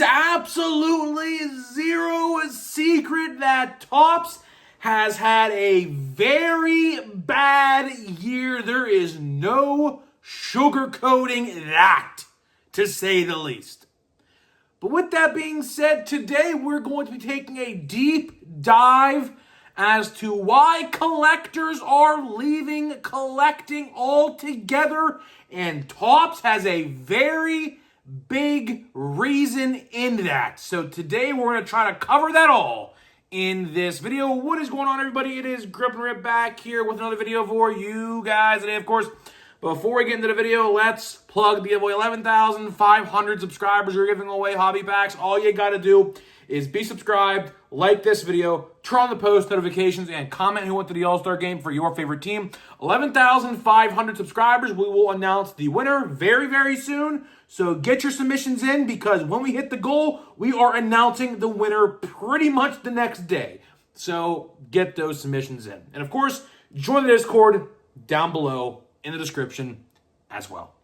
is absolutely zero secret that Topps has had a very bad year. There is no sugarcoating that, to say the least. But with that being said, today we're going to be taking a deep dive as to why collectors are leaving collecting altogether. And Topps has a very big reason in that. So today we're going to try to cover that all in this video. What is going on, everybody? It is Grip and Rip back here with another video for you guys today. Of course, before we get into the video, let's plug the giveaway. 11,500 subscribers are giving away hobby packs. All you got to do is be subscribed, like this video, turn on the post notifications, and comment who went to the All-Star game for your favorite team. 11,500 subscribers. We will announce the winner very, very soon. So get your submissions in, because when we hit the goal, we are announcing the winner pretty much the next day. So get those submissions in. And of course, join the Discord down below in the description as well.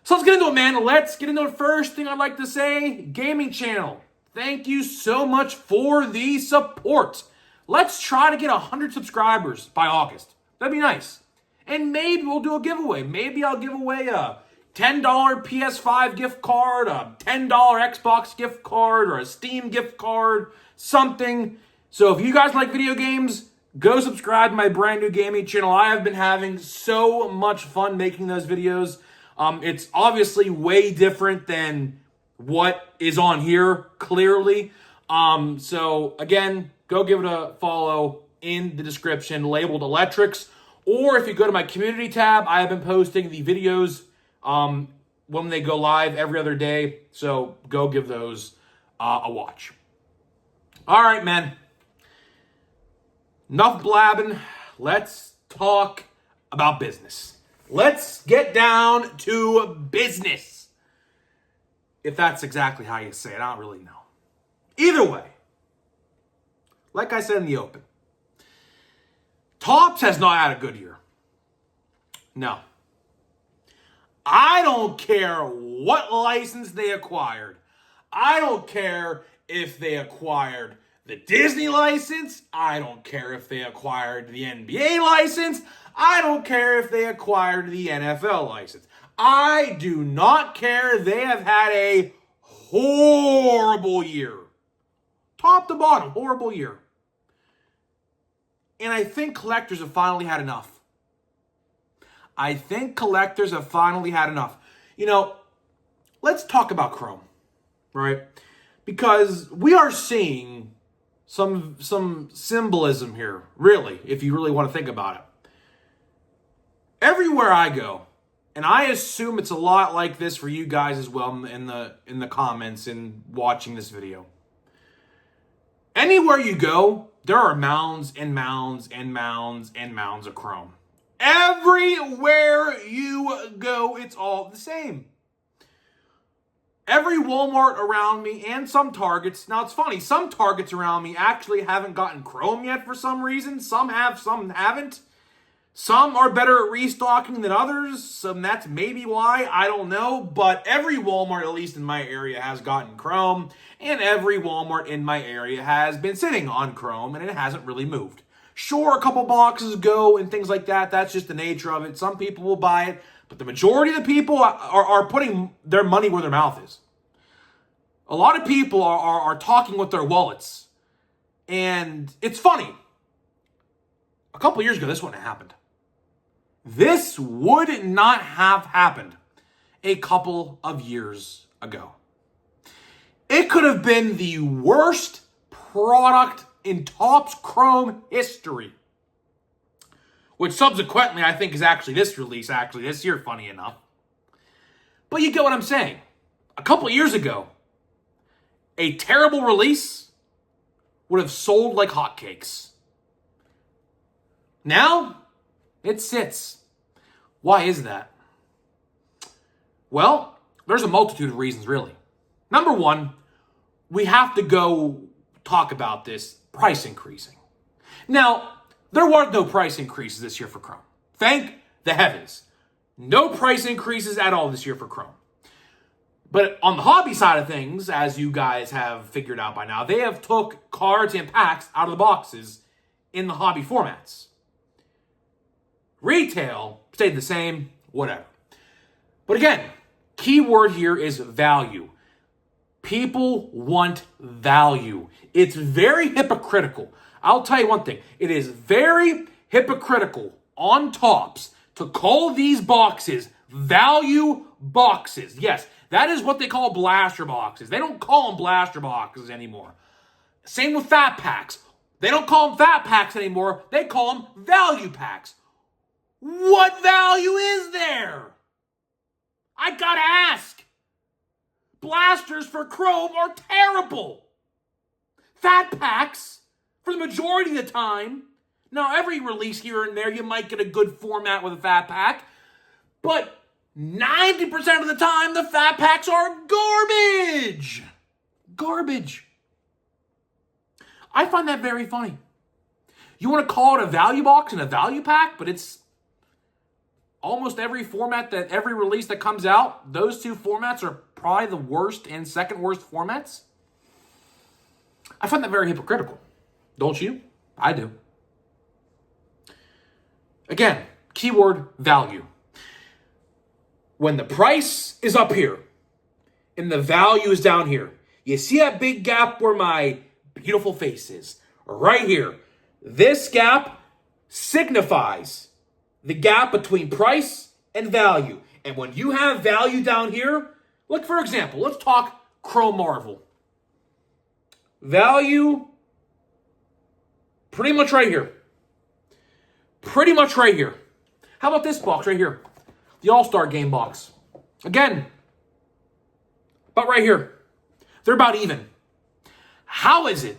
So let's get into it, man. Let's get into it. First thing I'd like to say, gaming channel, thank you so much for the support. Let's try to get 100 subscribers by August. That'd be nice. And maybe we'll do a giveaway. Maybe I'll give away a $10 PS5 gift card, a $10 Xbox gift card, or a Steam gift card, something. So if you guys like video games, go subscribe to my brand new gaming channel. I have been having so much fun making those videos. It's obviously way different than what is on here, clearly. So again, go give it a follow in the description, labeled Electrics. Or if you go to my community tab, I have been posting the videos when they go live every other day. So go give those a watch. All right, man. Enough blabbing. Let's talk about business. Let's get down to business. If that's exactly how you say it, I don't really know. Either way, like I said in the open, Topps has not had a good year. No. I don't care what license they acquired. I don't care if they acquired the Disney license. I don't care if they acquired the NBA license. I don't care if they acquired the NFL license. I do not care. They have had a horrible year. Top to bottom, horrible year. And I think collectors have finally had enough. I think collectors have finally had enough. You know, let's talk about Chrome, right? Because we are seeing some symbolism here, really, if you really want to think about it. Everywhere I go, and I assume it's a lot like this for you guys as well in the comments and watching this video. Anywhere you go, there are mounds and mounds and mounds and mounds of Chrome. Everywhere you go, it's all the same. Every Walmart around me and some Targets. Now, it's funny. Some Targets around me actually haven't gotten Chrome yet for some reason. Some have, some haven't. Some are better at restocking than others. So that's maybe why. I don't know. But every Walmart, at least in my area, has gotten Chrome. And every Walmart in my area has been sitting on Chrome. And it hasn't really moved. Sure, a couple boxes go and things like that. That's just the nature of it. Some people will buy it. But the majority of the people are putting their money where their mouth is. A lot of people are talking with their wallets. And it's funny. A couple years ago, this wouldn't have happened. This would not have happened a couple of years ago. It could have been the worst product in Topps Chrome history. Which subsequently, I think, is actually this release, this year, funny enough. But you get what I'm saying. A couple years ago, a terrible release would have sold like hotcakes. Now, it sits. Why is that? Well, there's a multitude of reasons, really. Number one, we have to go talk about this price increasing. Now, there were no price increases this year for Chrome. Thank the heavens. No price increases at all this year for Chrome. But on the hobby side of things, as you guys have figured out by now, they have took cards and packs out of the boxes in the hobby formats. Retail stayed the same, whatever. But again, key word here is value. People want value. It's very hypocritical. I'll tell you one thing. It is very hypocritical on Topps to call these boxes value boxes. Yes, that is what they call blaster boxes. They don't call them blaster boxes anymore. Same with fat packs. They don't call them fat packs anymore. They call them value packs. What value is there? I gotta ask. Blasters for Chrome are terrible. Fat packs, for the majority of the time. Now, every release here and there, you might get a good format with a fat pack. But 90% of the time, the fat packs are garbage. Garbage. I find that very funny. You want to call it a value box and a value pack, but it's almost every format every release that comes out, those two formats are probably the worst and second worst formats. I find that very hypocritical. Don't you? I do. Again, keyword value. When the price is up here and the value is down here, you see that big gap where my beautiful face is? Right here. This gap signifies the gap between price and value. And when you have value down here, look, for example, let's talk Chrome Marvel. Value, pretty much right here. Pretty much right here. How about this box right here? The All-Star Game box. Again, about right here. They're about even. How is it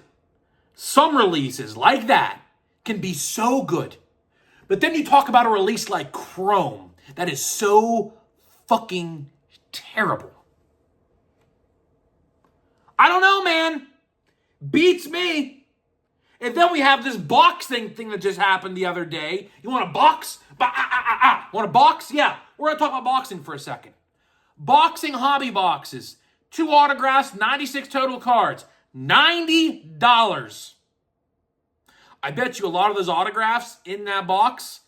some releases like that can be so good, but then you talk about a release like Chrome that is so fucking terrible? I don't know, man. Beats me. And then we have this boxing thing that just happened the other day. You want a box? Want a box? Yeah. We're going to talk about boxing for a second. Boxing hobby boxes. 2 autographs, 96 total cards. $90. I bet you a lot of those autographs in that box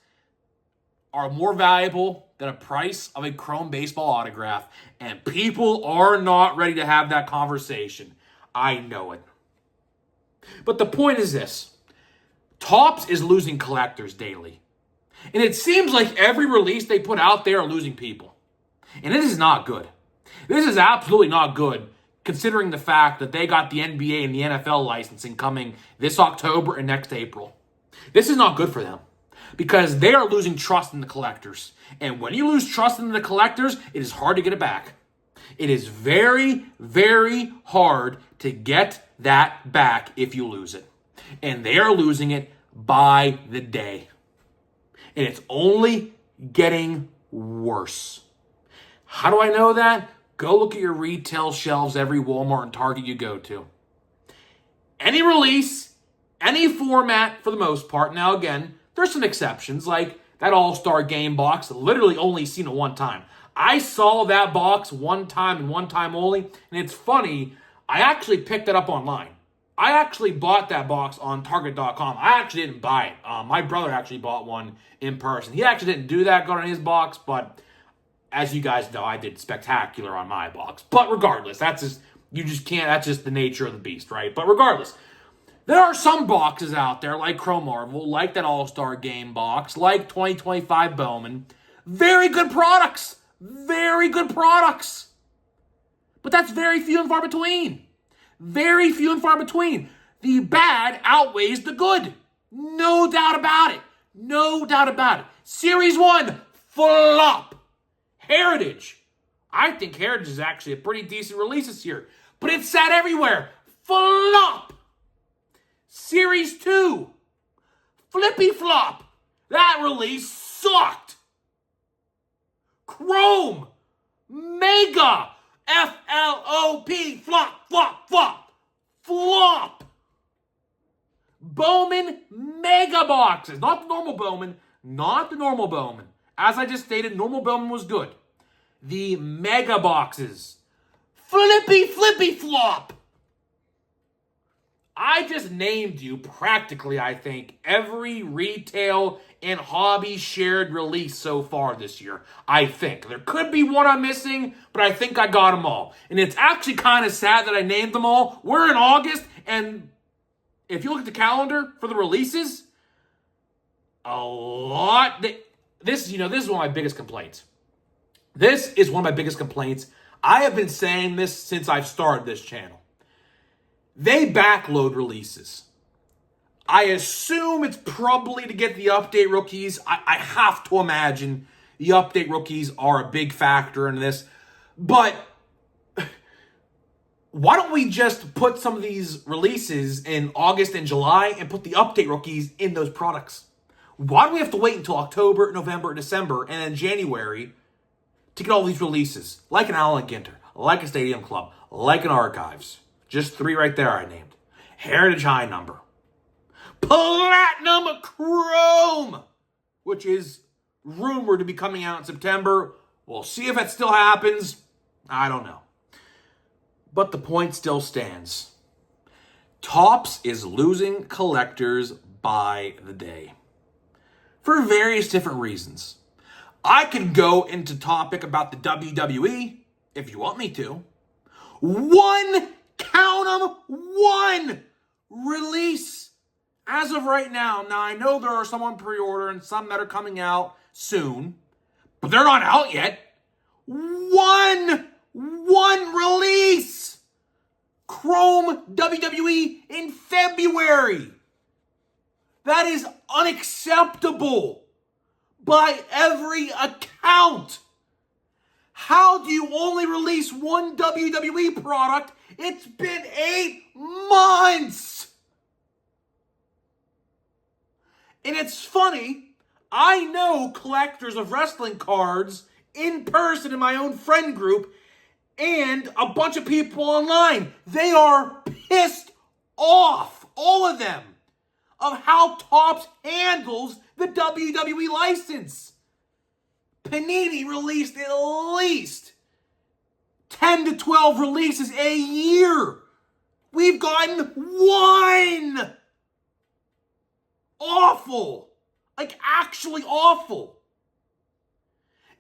are more valuable than a price of a Chrome baseball autograph. And people are not ready to have that conversation. I know it. But the point is this. Topps is losing collectors daily. And it seems like every release they put out there are losing people. And this is not good. This is absolutely not good, considering the fact that they got the NBA and the NFL licensing coming this October and next April. This is not good for them because they are losing trust in the collectors. And when you lose trust in the collectors, it is hard to get it back. It is very, very hard to get that back if you lose it. And they are losing it by the day. And it's only getting worse. How do I know that? Go look at your retail shelves, every Walmart and Target you go to. Any release, any format for the most part. Now again, there's some exceptions, like that All-Star Game box, literally only seen it one time. I saw that box one time and one time only, and it's funny, I actually picked it up online. I actually bought that box on Target.com. I actually didn't buy it. My brother actually bought one in person. He actually didn't do that, got on his box, but as you guys know, I did spectacular on my box. But regardless, that's just the nature of the beast, right? But regardless, there are some boxes out there like Chrome Marvel, like that All-Star Game box, like 2025 Bowman. Very good products. Very good products. But that's very few and far between. Very few and far between. The bad outweighs the good. No doubt about it. No doubt about it. Series 1, flop. Heritage. I think Heritage is actually a pretty decent release this year. But it's sat everywhere. Flop. Series 2. Flippy flop. That release sucked. Chrome. Mega. F-L-O-P. Flop, flop, flop. Flop. Bowman Mega Boxes. Not the normal Bowman. Not the normal Bowman. As I just stated, normal Bowman was good. The Mega Boxes. Flippy Flippy Flop. I just named you practically, I think, every retail and hobby shared release so far this year. I think. There could be one I'm missing, but I think I got them all. And it's actually kind of sad that I named them all. We're in August, and if you look at the calendar for the releases, a lot. This is one of my biggest complaints. This is one of my biggest complaints. I have been saying this since I've started this channel. They backload releases. I assume it's probably to get the update rookies. I have to imagine the update rookies are a big factor in this. But why don't we just put some of these releases in August and July and put the update rookies in those products? Why do we have to wait until October, November, December, and then January to get all these releases? Like an Allen Ginter, like a Stadium Club, like an Archives. Just 3 right there I named. Heritage High Number. Platinum Chrome, which is rumored to be coming out in September. We'll see if it still happens. I don't know. But the point still stands. Topps is losing collectors by the day. For various different reasons. I could go into topic about the WWE, if you want me to. Count 'em, one release as of right now. Now, I know there are some on pre-order and some that are coming out soon, but they're not out yet. One release. Chrome WWE in February. That is unacceptable by every account. How do you only release one WWE product? It's been 8 months. And it's funny, I know collectors of wrestling cards in person in my own friend group and a bunch of people online. They are pissed off, all of them, of how Topps handles the WWE license. Panini released at least 10 to 12 releases a year. We've gotten one. Awful. Like, actually awful.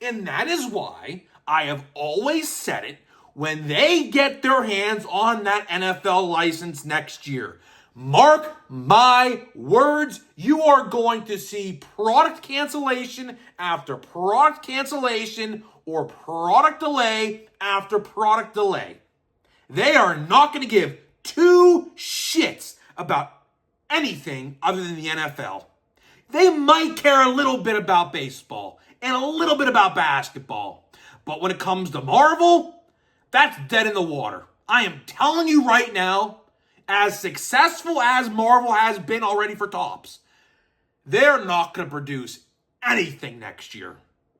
And that is why I have always said it, when they get their hands on that NFL license next year, mark my words, you are going to see product cancellation after product cancellation or product delay after product delay. They are not going to give 2 shits about anything other than the NFL. They might care a little bit about baseball and a little bit about basketball. But when it comes to Marvel, that's dead in the water. I am telling you right now, as successful as Marvel has been already for Topps, they're not going to produce anything next year.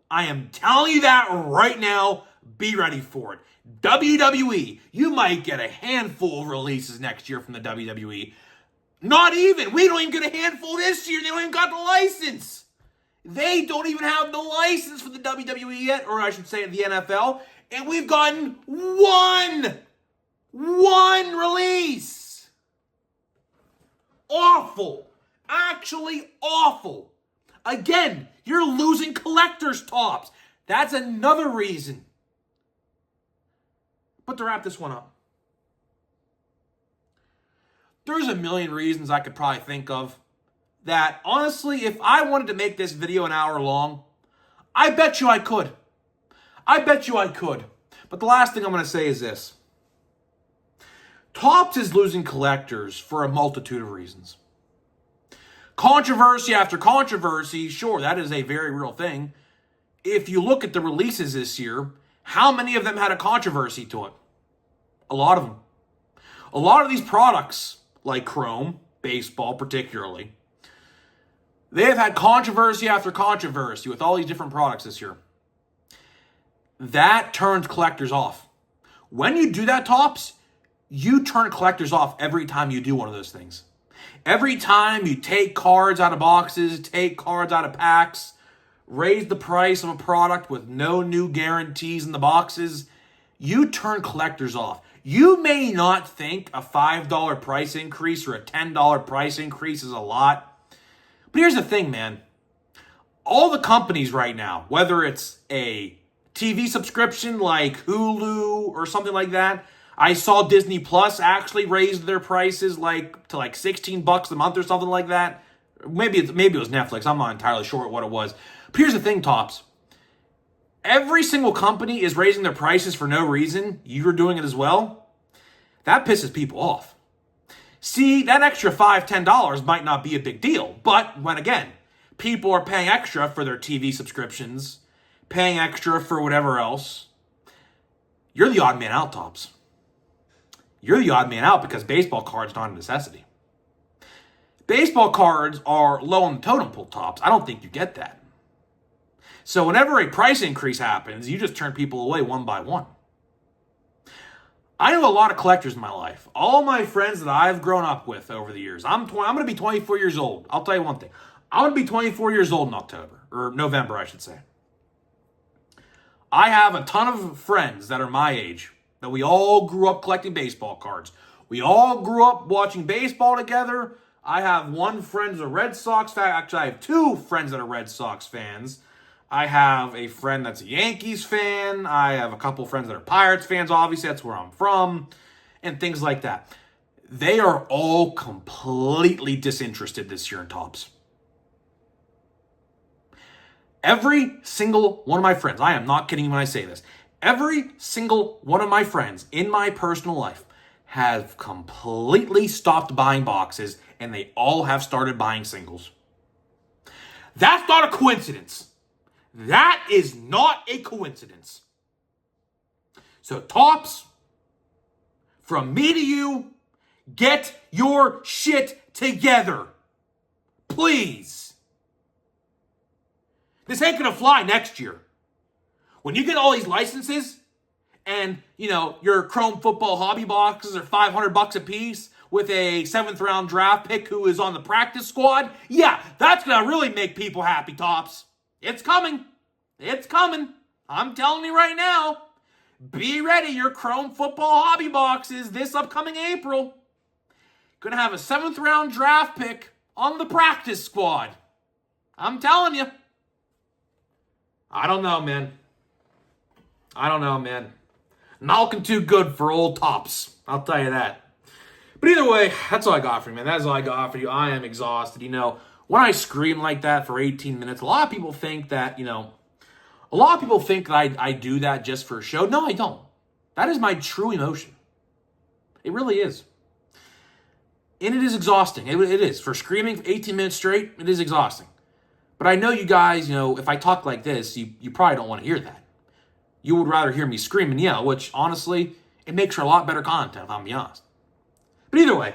I am telling you that right now. Be ready for it. WWE, you might get a handful of releases next year from the WWE. Not even. We don't even get a handful this year. They don't even got the license. They don't even have the license for the WWE yet, or I should say the NFL. And we've gotten one release. Awful. Actually awful. Again, you're losing collectors' Topps. That's another reason. But to wrap this one up, there's a million reasons I could probably think of that, honestly, if I wanted to make this video an hour long, I bet you I could. But the last thing I'm going to say is this. Topps is losing collectors for a multitude of reasons. Controversy after controversy, sure, that is a very real thing. If you look at the releases this year, how many of them had a controversy to it? A lot of them. A lot of these products, like Chrome, baseball particularly, they have had controversy after controversy with all these different products this year. That turns collectors off. When you do that, Topps, you turn collectors off every time you do one of those things. Every time you take cards out of boxes, take cards out of packs, raise the price of a product with no new guarantees in the boxes, you turn collectors off. You may not think a $5 price increase or a $10 price increase is a lot. But here's the thing, man. All the companies right now, whether it's a TV subscription like Hulu or something like that, I saw Disney Plus actually raised their prices to $16 a month or something like that. Maybe it was Netflix. I'm not entirely sure what it was. But here's the thing, Tops. Every single company is raising their prices for no reason. You're doing it as well. That pisses people off. See, that extra $5, $10 might not be a big deal. But when, again, people are paying extra for their TV subscriptions, paying extra for whatever else, you're the odd man out, Tops. You're the odd man out because baseball cards are not a necessity. Baseball cards are low on the totem pole, Tops. I don't think you get that. So whenever a price increase happens, you just turn people away one by one. I know a lot of collectors in my life. All my friends that I've grown up with over the years. I'm going to be 24 years old. I'll tell you one thing. I'm going to be 24 years old in October, or November, I should say. I have a ton of friends that are my age, that we all grew up collecting baseball cards. We all grew up watching baseball together. I have one friend who's a Red Sox fan. Actually, I have two friends that are Red Sox fans. I have a friend that's a Yankees fan. I have a couple friends that are Pirates fans. Obviously, that's where I'm from. And things like that. They are all completely disinterested this year in Topps. Every single one of my friends, I am not kidding when I say this, every single one of my friends in my personal life have completely stopped buying boxes, and they all have started buying singles. That's not a coincidence. That is not a coincidence. So, Topps, from me to you, get your shit together. Please. This ain't gonna fly next year. When you get all these licenses and, your Chrome Football hobby boxes are $500 a piece with a 7th round draft pick who is on the practice squad, yeah, that's gonna really make people happy, Topps. It's coming. It's coming. I'm telling you right now. Be ready. Your Chrome Football hobby boxes this upcoming April. Gonna have a 7th round draft pick on the practice squad. I'm telling you. I don't know, man. Not looking too good for old Topps. I'll tell you that. But either way, that's all I got for you, man. That's all I got for you. I am exhausted. When I scream like that for 18 minutes, a lot of people think that, I do that just for a show. No, I don't. That is my true emotion. It really is. And it is exhausting. It is. For screaming for 18 minutes straight, it is exhausting. But I know you guys, if I talk like this, you probably don't want to hear that. You would rather hear me scream and yell, which, honestly, it makes for a lot better content, if I'm being honest. But either way,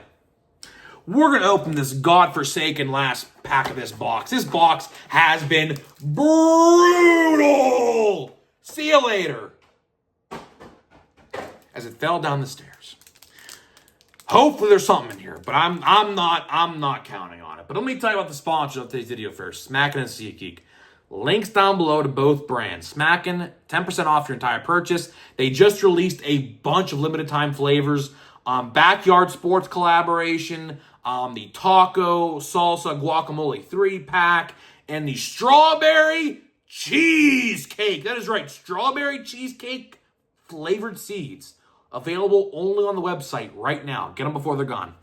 we're going to open this godforsaken last pack of this box. This box has been brutal. See you later. As it fell down the stairs. Hopefully there's something in here, but I'm not counting on it. But let me tell you about the sponsors of today's video first. Smackin' and SeatGeek. Links down below to both brands. Smackin', 10% off your entire purchase. They just released a bunch of limited time flavors. Backyard Sports collaboration, the Taco Salsa Guacamole 3-pack, and the Strawberry Cheesecake. That is right, Strawberry Cheesecake flavored seeds. Available only on the website right now. Get them before they're gone.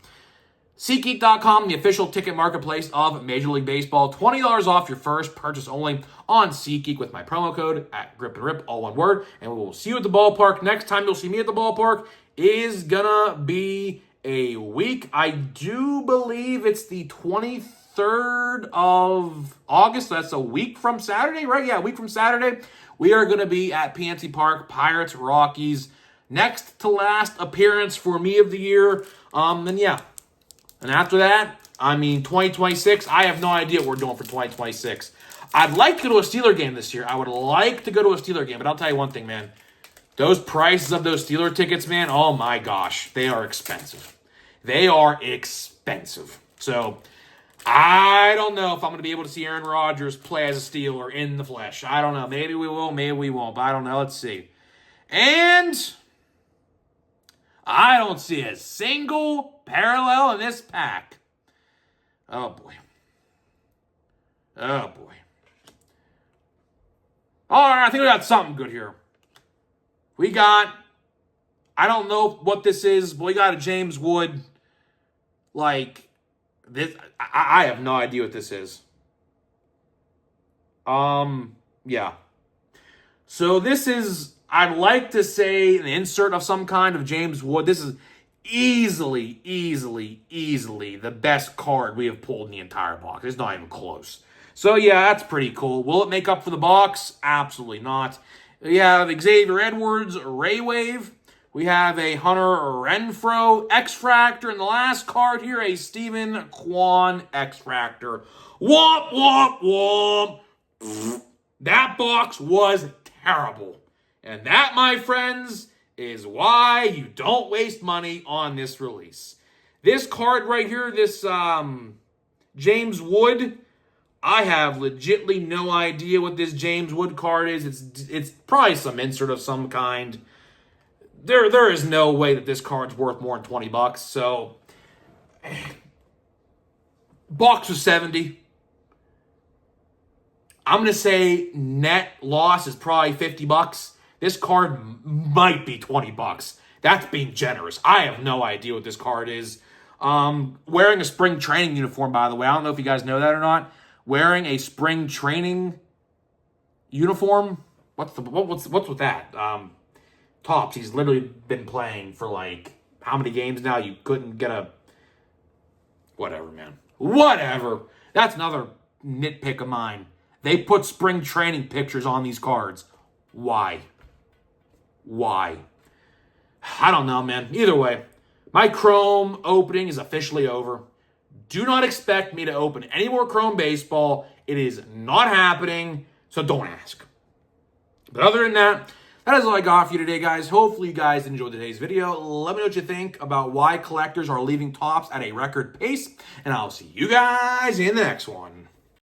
SeatGeek.com, the official ticket marketplace of Major League Baseball. $20 off your first purchase only on SeatGeek with my promo code at GripAndRip, all one word. And we will see you at the ballpark. Next time you'll see me at the ballpark is gonna be a week. I do believe it's the 23rd of August. That's a week from Saturday, right? Yeah, a week from Saturday. We are gonna be at PNC Park, Pirates, Rockies. Next to last appearance for me of the year. And after that, 2026, I have no idea what we're doing for 2026. I'd like to go to a Steeler game this year. I would like to go to a Steeler game, but I'll tell you one thing, man. Those prices of those Steeler tickets, man, oh my gosh, they are expensive. So, I don't know if I'm going to be able to see Aaron Rodgers play as a Steeler in the flesh. I don't know. Maybe we will, maybe we won't, but I don't know. Let's see. And I don't see a single parallel in this pack. Oh, boy. Oh, boy. All right, I think we got something good here. We got, I don't know what this is, but we got a James Wood. Like, this, I have no idea what this is. Yeah. So this is, I'd like to say, an insert of some kind of James Wood. This is easily the best card we have pulled in the entire box. It's not even close. So yeah, that's pretty cool. Will it make up for the box? Absolutely not. We have Xavier Edwards, Ray Wave. We have a Hunter Renfroe X-Fractor. And the last card here, a Stephen Kwan X-Fractor. Womp, womp, womp. That box was terrible. And that, my friends, is why you don't waste money on this release. This card right here, this James Wood, I have legitly no idea what this James Wood card is. It's probably some insert of some kind. There is no way that this card's worth more than $20. So, box was $70. I'm gonna say net loss is probably $50. This card might be $20. That's being generous. I have no idea what this card is. Wearing a spring training uniform, by the way. I don't know if you guys know that or not. Wearing a spring training uniform. What's with that? Topps, he's literally been playing for like how many games now? You couldn't get a whatever, man. Whatever. That's another nitpick of mine. They put spring training pictures on these cards. Why? Why? I don't know, man. Either way, my Chrome opening is officially over. Do not expect me to open any more Chrome Baseball. It is not happening, so don't ask. But other than that, that is all I got for you today, guys. Hopefully you guys enjoyed today's video. Let me know what you think about why collectors are leaving Topps at a record pace, and I'll see you guys in the next one.